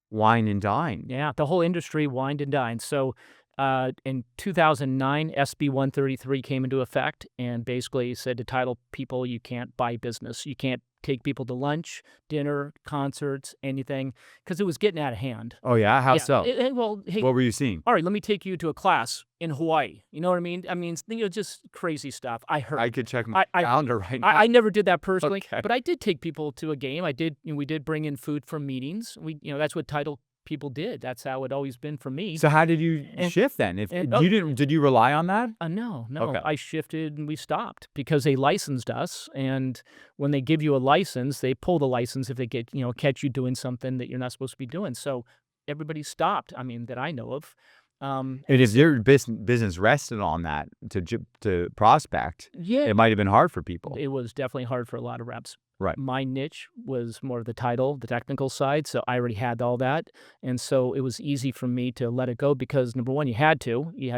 [SPEAKER 2] wine and dine.
[SPEAKER 1] Yeah, the whole industry wined and dined. So in 2009, SB 133 came into effect and basically said to title people, you can't buy business. You can't take people to lunch, dinner, concerts, anything, because it was getting out of hand.
[SPEAKER 2] Oh, yeah? How so?
[SPEAKER 1] Well, hey,
[SPEAKER 2] What were you seeing?
[SPEAKER 1] all right, let me take you to a class in Hawaii. You know what I mean? I mean, just crazy stuff. I heard.
[SPEAKER 2] I could check my calendar right now.
[SPEAKER 1] I never did that personally,
[SPEAKER 2] Okay.
[SPEAKER 1] but I did take people to a game. We did bring in food from meetings. That's what title people did. That's how it always been for me.
[SPEAKER 2] So how did you shift then? If you didn't, did you rely on that?
[SPEAKER 1] No.
[SPEAKER 2] Okay.
[SPEAKER 1] I shifted and we stopped because they licensed us. And when they give you a license, they pull the license if they catch you doing something that you're not supposed to be doing. So everybody stopped. I mean, that I know of.
[SPEAKER 2] And if your business rested on that to prospect,
[SPEAKER 1] Yeah,
[SPEAKER 2] it might have been hard for people.
[SPEAKER 1] it was definitely hard for a lot of reps.
[SPEAKER 2] Right.
[SPEAKER 1] My niche was more of the title, the technical side, so I already had all that, and so it was easy for me to let it go because, number one, you had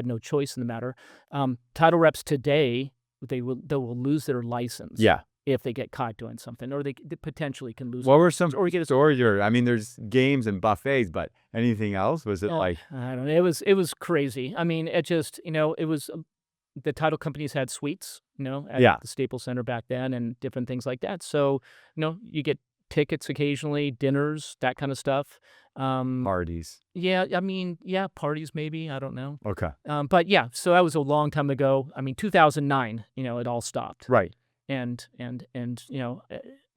[SPEAKER 1] no choice in the matter. Title reps today, they will lose their license.
[SPEAKER 2] Yeah.
[SPEAKER 1] If they get caught doing something, or they potentially can lose.
[SPEAKER 2] What were some
[SPEAKER 1] or get a
[SPEAKER 2] stories? I mean, there's games and buffets, but anything else? Was it like?
[SPEAKER 1] I don't know. It was crazy. I mean, it just it was. The title companies had suites, at the Staples Center back then and different things like that. So, you get tickets occasionally, dinners, that kind of stuff.
[SPEAKER 2] Parties.
[SPEAKER 1] Yeah, I mean, parties maybe. I don't know.
[SPEAKER 2] Okay.
[SPEAKER 1] But yeah, so that was a long time ago. I mean, 2009, it all stopped.
[SPEAKER 2] Right.
[SPEAKER 1] And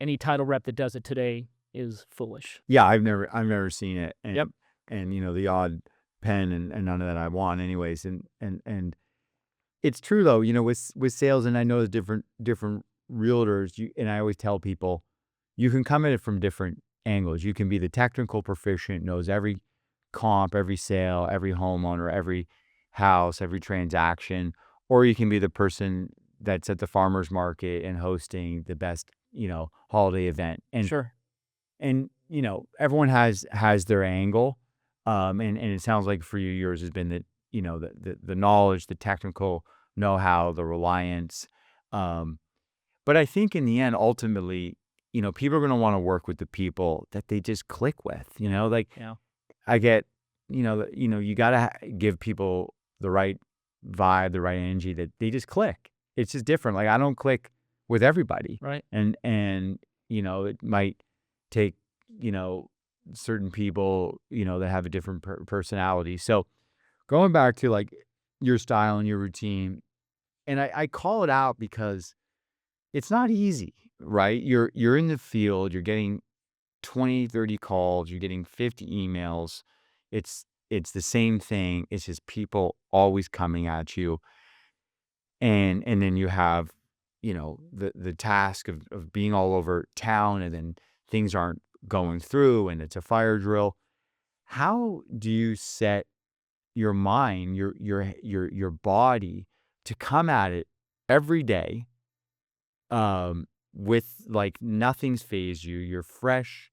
[SPEAKER 1] any title rep that does it today is foolish.
[SPEAKER 2] Yeah, I've never seen it. And,
[SPEAKER 1] Yep.
[SPEAKER 2] And the odd pen and none of that I want anyways. And it's true though, with sales, and I know there's different realtors, and I always tell people, you can come at it from different angles. You can be the technical proficient, knows every comp, every sale, every homeowner, every house, every transaction, or you can be the person that's at the farmer's market and hosting the best, holiday event.
[SPEAKER 1] Sure.
[SPEAKER 2] And everyone has their angle. And it sounds like for you, yours has been the knowledge, the technical know-how, the reliance. But I think in the end, ultimately, people are going to want to work with the people that they just click with. Like
[SPEAKER 1] Yeah.
[SPEAKER 2] I get, you got to give people the right vibe, the right energy that they just click. It's just different. Like I don't click with everybody,
[SPEAKER 1] Right.
[SPEAKER 2] and it might take certain people that have a different personality. So going back to like your style and your routine, and I call it out because it's not easy, right? You're in the field, you're getting 20, 30 calls, you're getting 50 emails. It's the same thing. It's just people always coming at you. And then you have, the task of being all over town, and then things aren't going through and it's a fire drill. How do you set your mind, your body to come at it every day, with like nothing's phased you. You're fresh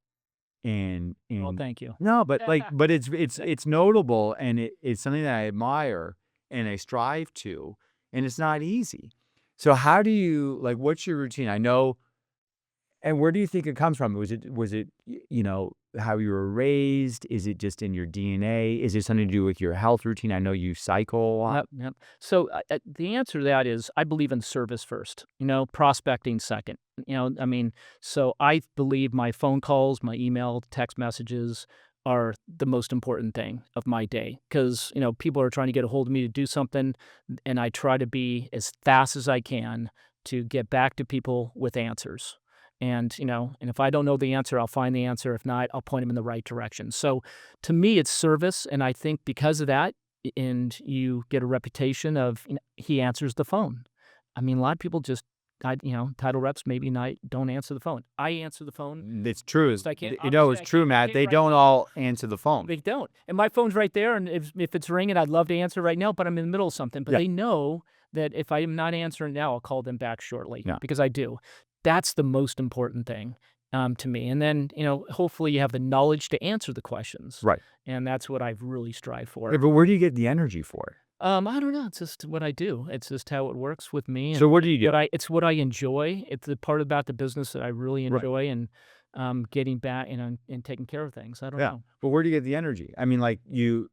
[SPEAKER 2] and
[SPEAKER 1] Well, thank you.
[SPEAKER 2] no, but it's notable, and it's something that I admire and I strive to, and it's not easy. So how do you like, what's your routine? I know, and where do you think it comes from? Was it how you were raised? Is it just in your DNA? Is it something to do with your health routine? I know you cycle a lot.
[SPEAKER 1] Yep, yep. So the answer to that is I believe in service first, prospecting second. So I believe my phone calls, my email, text messages are the most important thing of my day because, people are trying to get a hold of me to do something, and I try to be as fast as I can to get back to people with answers. And if I don't know the answer, I'll find the answer. If not, I'll point them in the right direction. So to me, it's service. And I think because of that, and you get a reputation of he answers the phone. I mean, a lot of people just, title reps maybe not don't answer the phone. I answer the phone.
[SPEAKER 2] It's true.
[SPEAKER 1] I can't.
[SPEAKER 2] It's true, Matt. They don't all answer the phone.
[SPEAKER 1] They don't. And my phone's right there. And if it's ringing, I'd love to answer right now, but I'm in the middle of something. But
[SPEAKER 2] Yeah.
[SPEAKER 1] they know that if I am not answering now, I'll call them back shortly
[SPEAKER 2] Yeah.
[SPEAKER 1] because I do. That's the most important thing to me. And then, hopefully you have the knowledge to answer the questions.
[SPEAKER 2] Right.
[SPEAKER 1] And that's what I've really strived for.
[SPEAKER 2] Yeah, but where do you get the energy for it?
[SPEAKER 1] I don't know. It's just what I do. It's just how it works with me.
[SPEAKER 2] So what do you do?
[SPEAKER 1] It's what I enjoy. It's the part about the business that I really
[SPEAKER 2] Right.
[SPEAKER 1] enjoy, and getting back and taking care of things. I don't
[SPEAKER 2] Yeah.
[SPEAKER 1] know.
[SPEAKER 2] But where do you get the energy? I mean, like you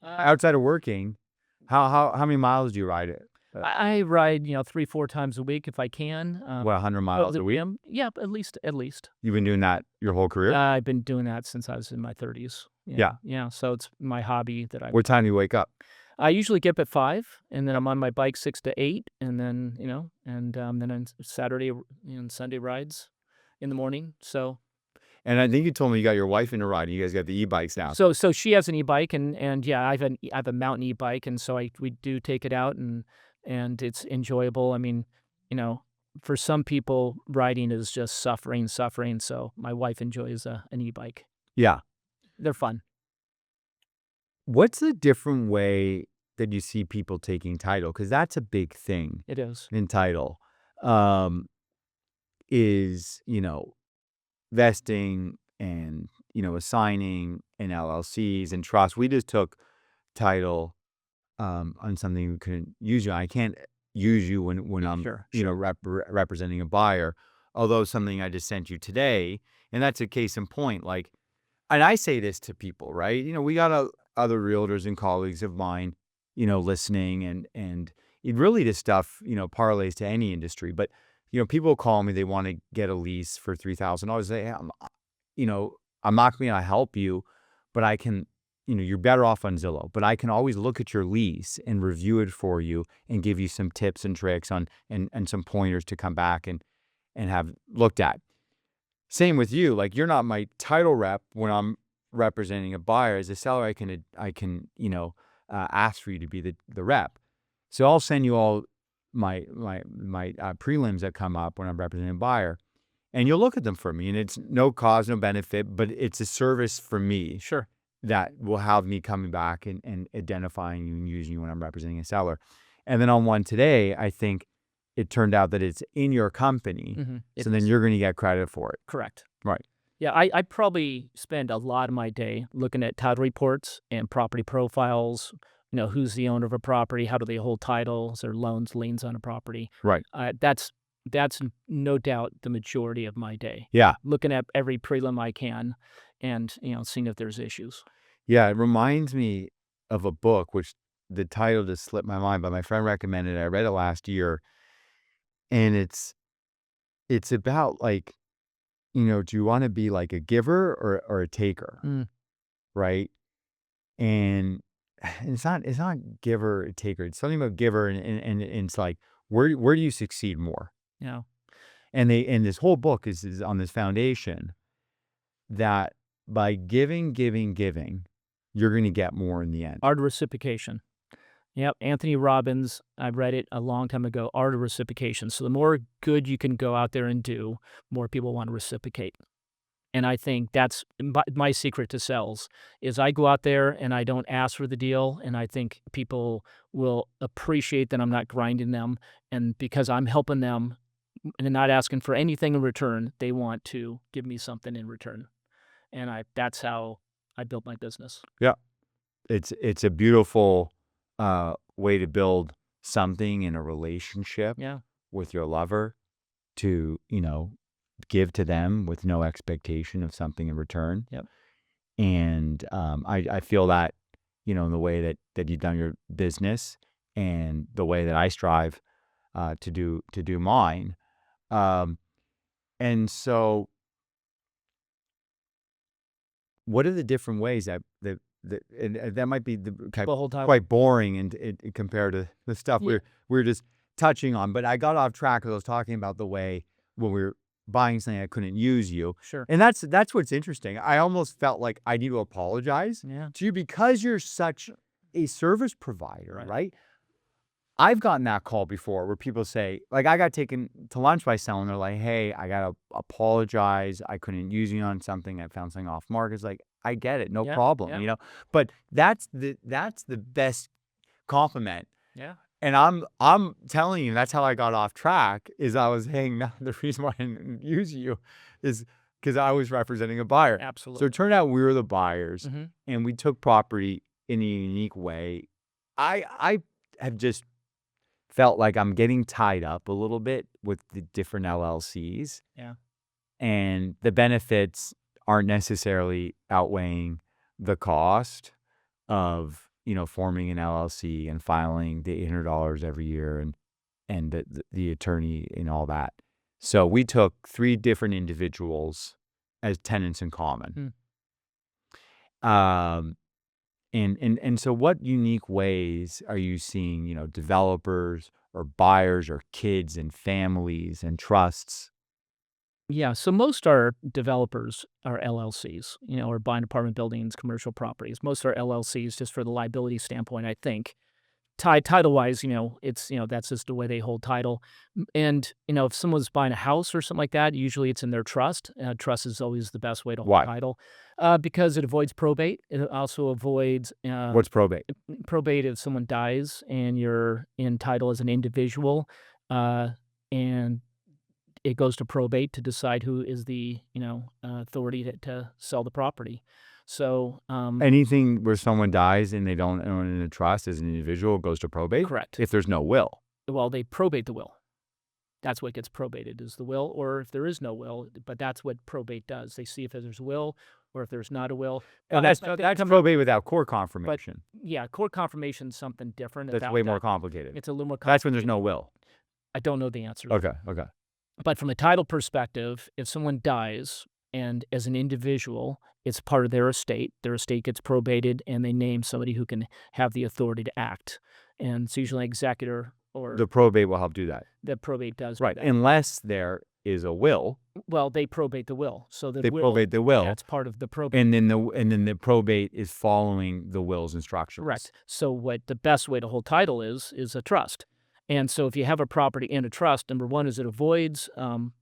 [SPEAKER 1] Uh,
[SPEAKER 2] outside of working, how many miles do you ride it?
[SPEAKER 1] I ride, 3-4 times a week if I can.
[SPEAKER 2] 100 miles a week?
[SPEAKER 1] Yeah, at least.
[SPEAKER 2] You've been doing that your whole career?
[SPEAKER 1] I've been doing that since I was in my 30s.
[SPEAKER 2] Yeah.
[SPEAKER 1] Yeah. So it's my hobby that
[SPEAKER 2] What time do you wake up?
[SPEAKER 1] I usually get up at 5, and then I'm on my bike 6 to 8, and then then on Saturday and Sunday rides in the morning. So
[SPEAKER 2] And I think you told me you got your wife into riding. You guys got the e-bikes now.
[SPEAKER 1] So she has an e-bike, and yeah, I have a mountain e-bike, and so we do take it out, and it's enjoyable. I mean, for some people, riding is just suffering. So my wife enjoys an e-bike.
[SPEAKER 2] Yeah.
[SPEAKER 1] They're fun.
[SPEAKER 2] What's the different way that you see people taking title? Because that's a big thing
[SPEAKER 1] It is.
[SPEAKER 2] in title. Is, vesting and, assigning and LLCs and trust. We just took title on something we couldn't use you. I can't use you when I'm,
[SPEAKER 1] Sure.
[SPEAKER 2] representing a buyer. Although something I just sent you today, and that's a case in point. Like, and I say this to people, right? We got other realtors and colleagues of mine, listening, and it really, this stuff, parlays to any industry. But people call me, they want to get a lease for $3,000. They, I'm not going to help you, but I can, you're better off on Zillow, but I can always look at your lease and review it for you and give you some tips and tricks on, and some pointers to come back and have looked at. Same with you. Like, you're not my title rep when I'm representing a buyer, as a seller, I can ask for you to be the rep. So I'll send you all my prelims that come up when I'm representing a buyer, and you'll look at them for me, and it's no cause, no benefit, but it's a service for me.
[SPEAKER 1] Sure.
[SPEAKER 2] That will have me coming back and identifying you and using you when I'm representing a seller. And then on one today, I think it turned out that it's in your company. So then you're going to get credit for it.
[SPEAKER 1] Correct.
[SPEAKER 2] Right.
[SPEAKER 1] Yeah, I probably spend a lot of my day looking at title reports and property profiles. Who's the owner of a property? How do they hold title? Is there loans, liens on a property?
[SPEAKER 2] Right.
[SPEAKER 1] That's no doubt the majority of my day.
[SPEAKER 2] Yeah.
[SPEAKER 1] Looking at every prelim I can and, seeing if there's issues.
[SPEAKER 2] Yeah, it reminds me of a book, which the title just slipped my mind, but my friend recommended it. I read it last year, and it's about like, do you want to be like a giver or a taker, right? And it's not giver or taker. It's something about giver, and it's like where do you succeed more?
[SPEAKER 1] Yeah.
[SPEAKER 2] And this whole book is on this foundation that by giving, you're going to get more in the end.
[SPEAKER 1] Art of reciprocation. Yep. Anthony Robbins, I read it a long time ago, Art of Reciprocation. So the more good you can go out there and do, more people want to reciprocate. And I think that's my secret to sales is I go out there and I don't ask for the deal. And I think people will appreciate that I'm not grinding them. And because I'm helping them and not asking for anything in return, they want to give me something in return. And that's how I built my business.
[SPEAKER 2] Yeah. It's a beautiful way to build something in a relationship with your lover, to, give to them with no expectation of something in return.
[SPEAKER 1] Yep.
[SPEAKER 2] And I feel that, in the way that you've done your business and the way that I strive to do mine. And so what are the different ways that and that might be quite boring and compared to the stuff we're just touching on, but I got off track because I was talking about the way when we were buying something I couldn't use you.
[SPEAKER 1] Sure.
[SPEAKER 2] And that's what's interesting. I almost felt like I need to apologize to you because you're such a service provider, right? I've gotten that call before where people say, like, I got taken to lunch by someone. They're like, hey, I got to apologize. I couldn't use you on something. I found something off market. It's like, I get it. No problem, But that's the best compliment.
[SPEAKER 1] Yeah.
[SPEAKER 2] And I'm telling you, that's how I got off track, is I was hanging out. The reason why I didn't use you is because I was representing a buyer.
[SPEAKER 1] Absolutely.
[SPEAKER 2] So it turned out we were the buyers, and we took property in a unique way. I have just felt like I'm getting tied up a little bit with the different LLCs.
[SPEAKER 1] Yeah.
[SPEAKER 2] And the benefits aren't necessarily outweighing the cost of, forming an LLC and filing the $800 every year and the attorney and all that. So we took 3 different individuals as tenants in common. And so what unique ways are you seeing, developers or buyers or kids and families and trusts?
[SPEAKER 1] Yeah, so most our developers are LLCs, or buying apartment buildings, commercial properties. Most are LLCs just for the liability standpoint, I think. Title-wise, it's, that's just the way they hold title. And, if someone's buying a house or something like that, usually it's in their trust. Trust is always the best way to hold title because it avoids probate. It also avoids...
[SPEAKER 2] What's probate?
[SPEAKER 1] Probate if someone dies and you're in title as an individual, and it goes to probate to decide who is the, authority to sell the property. So
[SPEAKER 2] anything where someone dies and they don't own in a trust as an individual goes to probate?
[SPEAKER 1] Correct.
[SPEAKER 2] If there's no will.
[SPEAKER 1] Well, they probate the will. That's what gets probated is the will, or if there is no will, but that's what probate does. They see if there's a will or if there's not a will.
[SPEAKER 2] That's probate without court confirmation.
[SPEAKER 1] But, court confirmation is something different.
[SPEAKER 2] That's way more complicated.
[SPEAKER 1] It's a little more complicated.
[SPEAKER 2] That's when there's no will.
[SPEAKER 1] I don't know the answer.
[SPEAKER 2] Okay.
[SPEAKER 1] But from the title perspective, if someone dies and as an individual, it's part of their estate gets probated and they name somebody who can have the authority to act. And it's usually an executor or...
[SPEAKER 2] The probate will help do that.
[SPEAKER 1] The probate does.
[SPEAKER 2] Right. Unless there is a will.
[SPEAKER 1] Well, they probate the will, so the
[SPEAKER 2] They
[SPEAKER 1] will,
[SPEAKER 2] probate the will.
[SPEAKER 1] that's part of the probate.
[SPEAKER 2] And then the probate is following the will's instructions.
[SPEAKER 1] Correct. So what the best way to hold title is a trust. And so if you have a property in a trust, number one is it avoids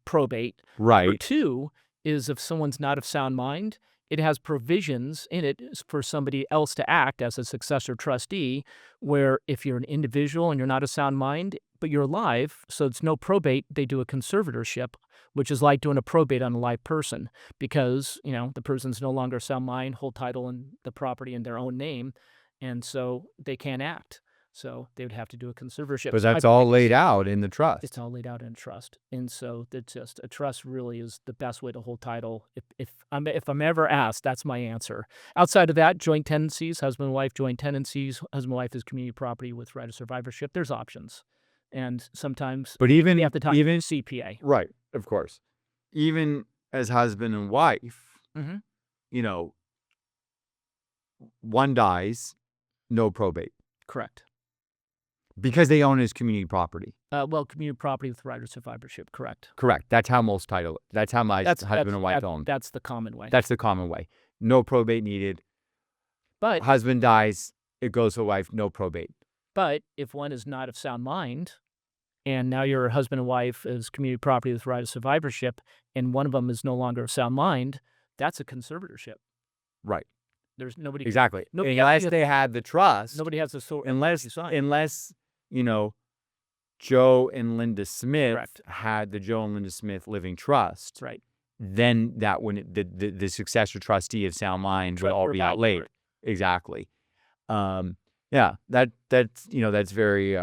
[SPEAKER 1] probate. Number
[SPEAKER 2] Right.
[SPEAKER 1] two is if someone's not of sound mind, it has provisions in it for somebody else to act as a successor trustee, where if you're an individual and you're not of sound mind, but you're alive, so it's no probate, they do a conservatorship, which is like doing a probate on a live person because, the person's no longer of sound mind, hold title in the property in their own name, and so they can't act. So they would have to do a conservatorship.
[SPEAKER 2] But
[SPEAKER 1] So
[SPEAKER 2] that's all laid out in the trust.
[SPEAKER 1] it's all laid out in a trust, and so that's just a trust really is the best way to hold title. If I'm ever asked, that's my answer. Outside of that, joint tenancies, husband and wife joint tenancies, husband and wife is community property with right of survivorship. There's options, and sometimes
[SPEAKER 2] But even
[SPEAKER 1] you have to talk
[SPEAKER 2] even
[SPEAKER 1] to CPA.
[SPEAKER 2] right, of course. Even as husband and wife,
[SPEAKER 1] Mm-hmm.
[SPEAKER 2] One dies, no probate.
[SPEAKER 1] Correct.
[SPEAKER 2] Because they own his community property.
[SPEAKER 1] Well, community property with right of survivorship. Correct.
[SPEAKER 2] Correct. That's how most title. That's how my husband and wife own.
[SPEAKER 1] That's the common way.
[SPEAKER 2] That's the common way. No probate needed.
[SPEAKER 1] But
[SPEAKER 2] Husband dies, it goes to wife, no probate.
[SPEAKER 1] But if one is not of sound mind, and now your husband and wife is community property with right of survivorship, and one of them is no longer of sound mind, that's a conservatorship.
[SPEAKER 2] Right.
[SPEAKER 1] There's nobody.
[SPEAKER 2] Exactly.
[SPEAKER 1] Nobody
[SPEAKER 2] Unless
[SPEAKER 1] has,
[SPEAKER 2] they had the trust.
[SPEAKER 1] nobody has the sword.
[SPEAKER 2] Unless Joe and Linda Smith
[SPEAKER 1] Correct.
[SPEAKER 2] had the Joe and Linda Smith living trust.
[SPEAKER 1] Right.
[SPEAKER 2] Then that wouldn't the successor trustee of sound mind would all be out late. Exactly. Yeah, that's very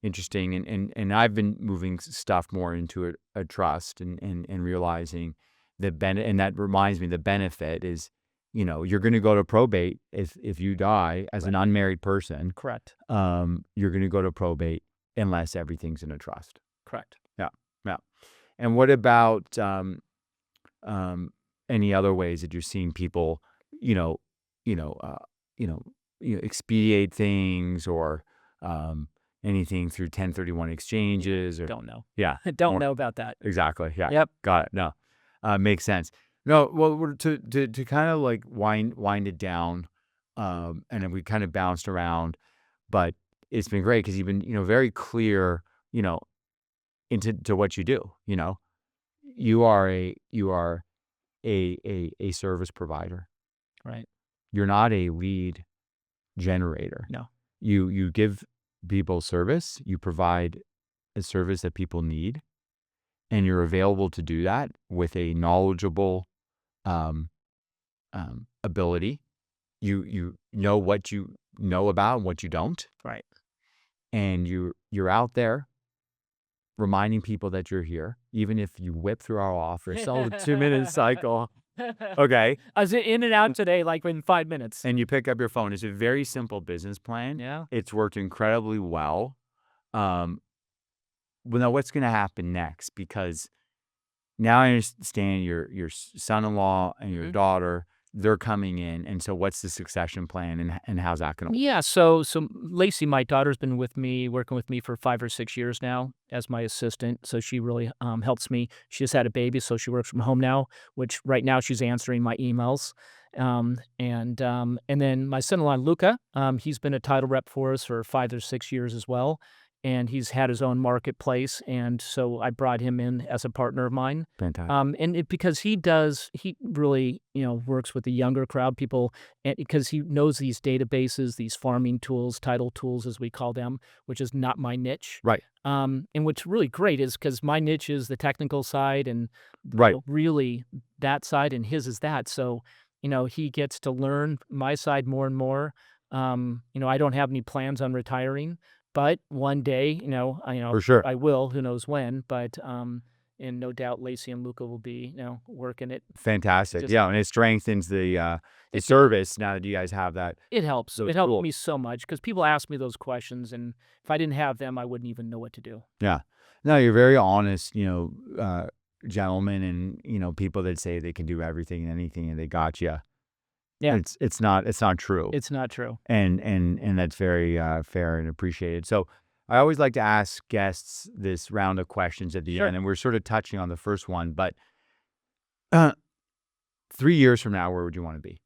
[SPEAKER 2] interesting, and I've been moving stuff more into a trust and realizing and that reminds me the benefit is, you're going to go to probate if you die as an unmarried person.
[SPEAKER 1] Correct.
[SPEAKER 2] You're going to go to probate unless everything's in a trust.
[SPEAKER 1] Correct.
[SPEAKER 2] Yeah. And what about any other ways that you're seeing people, expedite things or anything through 1031 exchanges or
[SPEAKER 1] Don't know.
[SPEAKER 2] yeah,
[SPEAKER 1] Don't know about that.
[SPEAKER 2] exactly. Yeah.
[SPEAKER 1] Yep.
[SPEAKER 2] Got it. No, makes sense. No, well, to kind of like wind it down, and then we kind of bounced around, but it's been great because you've been very clear, into what you do. You are a service provider.
[SPEAKER 1] Right.
[SPEAKER 2] You're not a lead generator.
[SPEAKER 1] No.
[SPEAKER 2] You give people service. You provide a service that people need, and you're available to do that with a knowledgeable ability. You know what you know about and what you don't.
[SPEAKER 1] Right.
[SPEAKER 2] And you're out there reminding people that you're here, even if you whip through our office all the 2-minute cycle. Okay.
[SPEAKER 1] I was in and out today, like in 5 minutes.
[SPEAKER 2] And you pick up your phone. It's a very simple business plan.
[SPEAKER 1] Yeah.
[SPEAKER 2] It's worked incredibly well. Well, now what's going to happen next? Because now I understand your son-in-law and your daughter, they're coming in. And so what's the succession plan and how's that going to work?
[SPEAKER 1] Yeah, so Lacey, my daughter's been working with me for 5 or 6 years now as my assistant. So she really helps me. She just had a baby, so she works from home now, which right now she's answering my emails. And then my son-in-law, Luca, he's been a title rep for us for 5 or 6 years as well. And he's had his own marketplace, and so I brought him in as a partner of mine.
[SPEAKER 2] Fantastic.
[SPEAKER 1] Because he really, works with the younger crowd, people, and because he knows these databases, these farming tools, title tools, as we call them, which is not my niche.
[SPEAKER 2] Right.
[SPEAKER 1] And what's really great is because my niche is the technical side and
[SPEAKER 2] Right.
[SPEAKER 1] really that side, and his is that. So, he gets to learn my side more and more. I don't have any plans on retiring. But one day,
[SPEAKER 2] For sure.
[SPEAKER 1] I will. Who knows when? But and no doubt, Lacey and Luca will be, working it.
[SPEAKER 2] Fantastic.
[SPEAKER 1] Just-
[SPEAKER 2] Yeah, and it strengthens the service now that you guys have that.
[SPEAKER 1] It helps.
[SPEAKER 2] So
[SPEAKER 1] It helped
[SPEAKER 2] cool.
[SPEAKER 1] me so much because people ask me those questions, and if I didn't have them, I wouldn't even know what to do.
[SPEAKER 2] Yeah. No, you're very honest, gentlemen, and people that say they can do everything and anything and they got you.
[SPEAKER 1] Yeah.
[SPEAKER 2] It's not true.
[SPEAKER 1] It's not true.
[SPEAKER 2] And that's very fair and appreciated. So I always like to ask guests this round of questions at the
[SPEAKER 1] Sure.
[SPEAKER 2] end, and we're sort of touching on the first one, but 3 years from now, where would you want to be?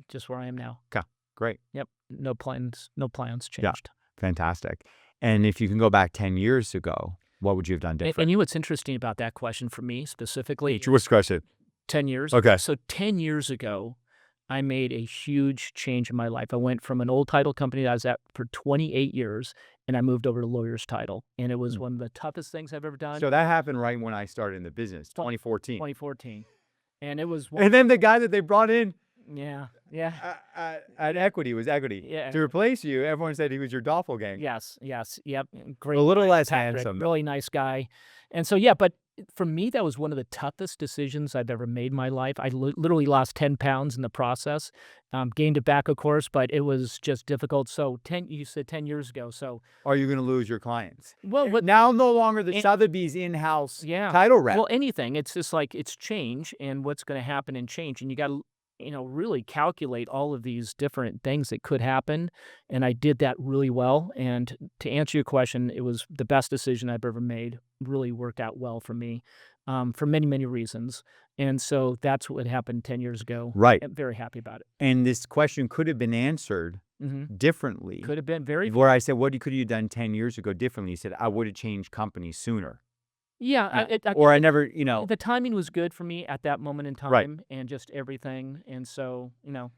[SPEAKER 1] Just where I am now.
[SPEAKER 2] Okay, great.
[SPEAKER 1] Yep. No plans
[SPEAKER 2] Yeah.
[SPEAKER 1] changed.
[SPEAKER 2] Fantastic. And if you can go back 10 years ago, what would you have done
[SPEAKER 1] And
[SPEAKER 2] different?
[SPEAKER 1] you know what's interesting about that question for me specifically?
[SPEAKER 2] What's the question?
[SPEAKER 1] 10 years.
[SPEAKER 2] Okay.
[SPEAKER 1] So 10 years ago, I made a huge change in my life. I went from an old title company that I was at for 28 years, and I moved over to Lawyer's Title. And it was one of the toughest things I've ever done.
[SPEAKER 2] So that happened right when I started in the business, 2014.
[SPEAKER 1] 2014. And it was
[SPEAKER 2] And then the guy that they brought in
[SPEAKER 1] yeah.
[SPEAKER 2] at Equity was Equity.
[SPEAKER 1] Yeah.
[SPEAKER 2] To replace you, everyone said he was your doppelganger.
[SPEAKER 1] Yes. Yep. Great.
[SPEAKER 2] A little less
[SPEAKER 1] Patrick,
[SPEAKER 2] handsome.
[SPEAKER 1] really nice guy. And so, yeah, but for me, that was one of the toughest decisions I've ever made in my life. I literally lost 10 pounds in the process, gained it back, of course, but it was just difficult. So you said 10 years ago. So
[SPEAKER 2] Are you going to lose your clients?
[SPEAKER 1] well, what,
[SPEAKER 2] Now no longer the Sotheby's in-house
[SPEAKER 1] yeah,
[SPEAKER 2] title rep.
[SPEAKER 1] well, anything. It's just like it's change and what's going to happen in change, and you got to really calculate all of these different things that could happen. And I did that really well. And to answer your question, it was the best decision I've ever made. Really worked out well for me for many, many reasons. And so that's what happened 10 years ago.
[SPEAKER 2] Right.
[SPEAKER 1] I'm very happy about it.
[SPEAKER 2] And this question could have been answered differently.
[SPEAKER 1] Could have been very.
[SPEAKER 2] Where I said, what could you have done 10 years ago differently? You said, I would have changed companies sooner.
[SPEAKER 1] Yeah.
[SPEAKER 2] Or I never,
[SPEAKER 1] The timing was good for me at that moment in time,
[SPEAKER 2] Right.
[SPEAKER 1] and just everything. And so,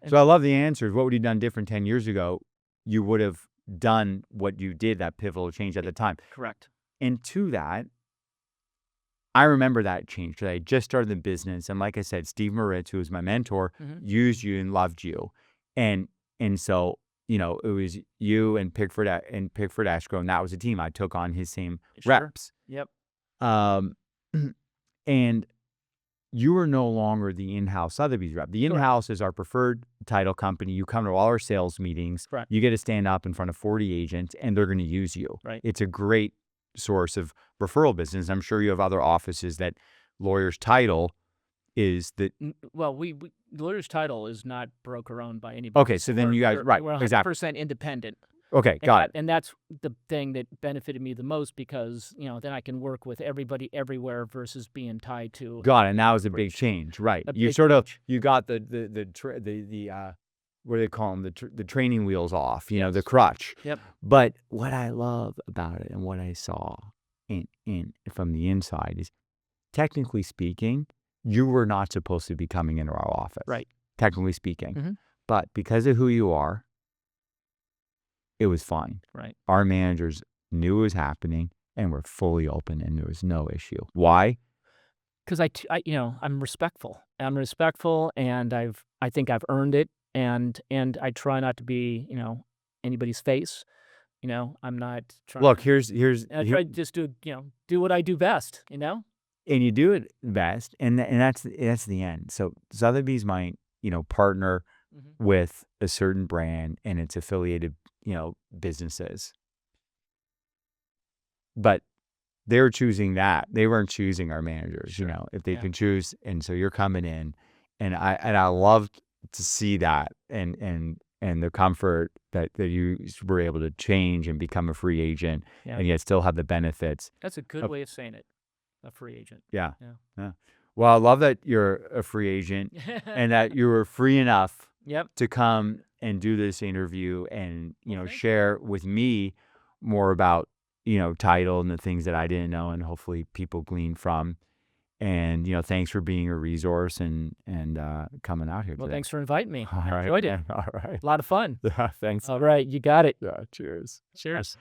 [SPEAKER 2] So I love the answers. What would you have done different 10 years ago? You would have done what you did, that pivotal change at the time.
[SPEAKER 1] Correct.
[SPEAKER 2] And to that, I remember that change because I had just started the business. And like I said, Steve Moritz, who was my mentor, used you and loved you. And so, it was you and Pickford Escrow, and that was a team. I took on his same reps.
[SPEAKER 1] Yep.
[SPEAKER 2] And you are no longer the in-house Sotheby's rep. The in-house is our preferred title company. You come to all our sales meetings.
[SPEAKER 1] Correct.
[SPEAKER 2] You get to stand up in front of 40 agents, and they're going to use you.
[SPEAKER 1] Right.
[SPEAKER 2] It's a great source of referral business. I'm sure you have other offices that Lawyer's Title is the.
[SPEAKER 1] Well, we Lawyer's Title is not broker owned by anybody.
[SPEAKER 2] Okay, so then you guys, right,
[SPEAKER 1] we're 100%
[SPEAKER 2] exactly.
[SPEAKER 1] independent.
[SPEAKER 2] Okay, got it.
[SPEAKER 1] And that's the thing that benefited me the most because, then I can work with everybody everywhere versus being tied to.
[SPEAKER 2] Got it. And that was a big change, right? You got the what do they call them? The training wheels off, the crutch.
[SPEAKER 1] Yep.
[SPEAKER 2] But what I love about it and what I saw in from the inside is, technically speaking, you were not supposed to be coming into our office.
[SPEAKER 1] Right.
[SPEAKER 2] Technically speaking. But because of who you are, it was fine.
[SPEAKER 1] Right.
[SPEAKER 2] Our managers knew it was happening and were fully open, and there was no issue. Why?
[SPEAKER 1] Because I'm respectful. I'm respectful, and I think I've earned it, and I try not to be, anybody's face. I'm not trying.
[SPEAKER 2] Look, here's
[SPEAKER 1] I try to just do what I do best.
[SPEAKER 2] And you do it best, and that's the end. So Sotheby's might partner with a certain brand and its affiliated businesses, but they're choosing that. They weren't choosing our managers.
[SPEAKER 1] Sure.
[SPEAKER 2] If they can choose, and so you're coming in, and I love to see that and the comfort that you were able to change and become a free agent, and yet still have the benefits.
[SPEAKER 1] That's a good way of saying it. A free agent.
[SPEAKER 2] Yeah. Well, I love that you're a free agent and that you were free enough to come and do this interview and share with me more about title and the things that I didn't know, and hopefully people glean from. And thanks for being a resource and coming out here
[SPEAKER 1] Well,
[SPEAKER 2] today.
[SPEAKER 1] thanks for inviting me.
[SPEAKER 2] All right,
[SPEAKER 1] Enjoyed it.
[SPEAKER 2] All right.
[SPEAKER 1] A lot of fun.
[SPEAKER 2] Thanks.
[SPEAKER 1] All right, you got it.
[SPEAKER 2] Yeah, cheers.
[SPEAKER 1] Cheers.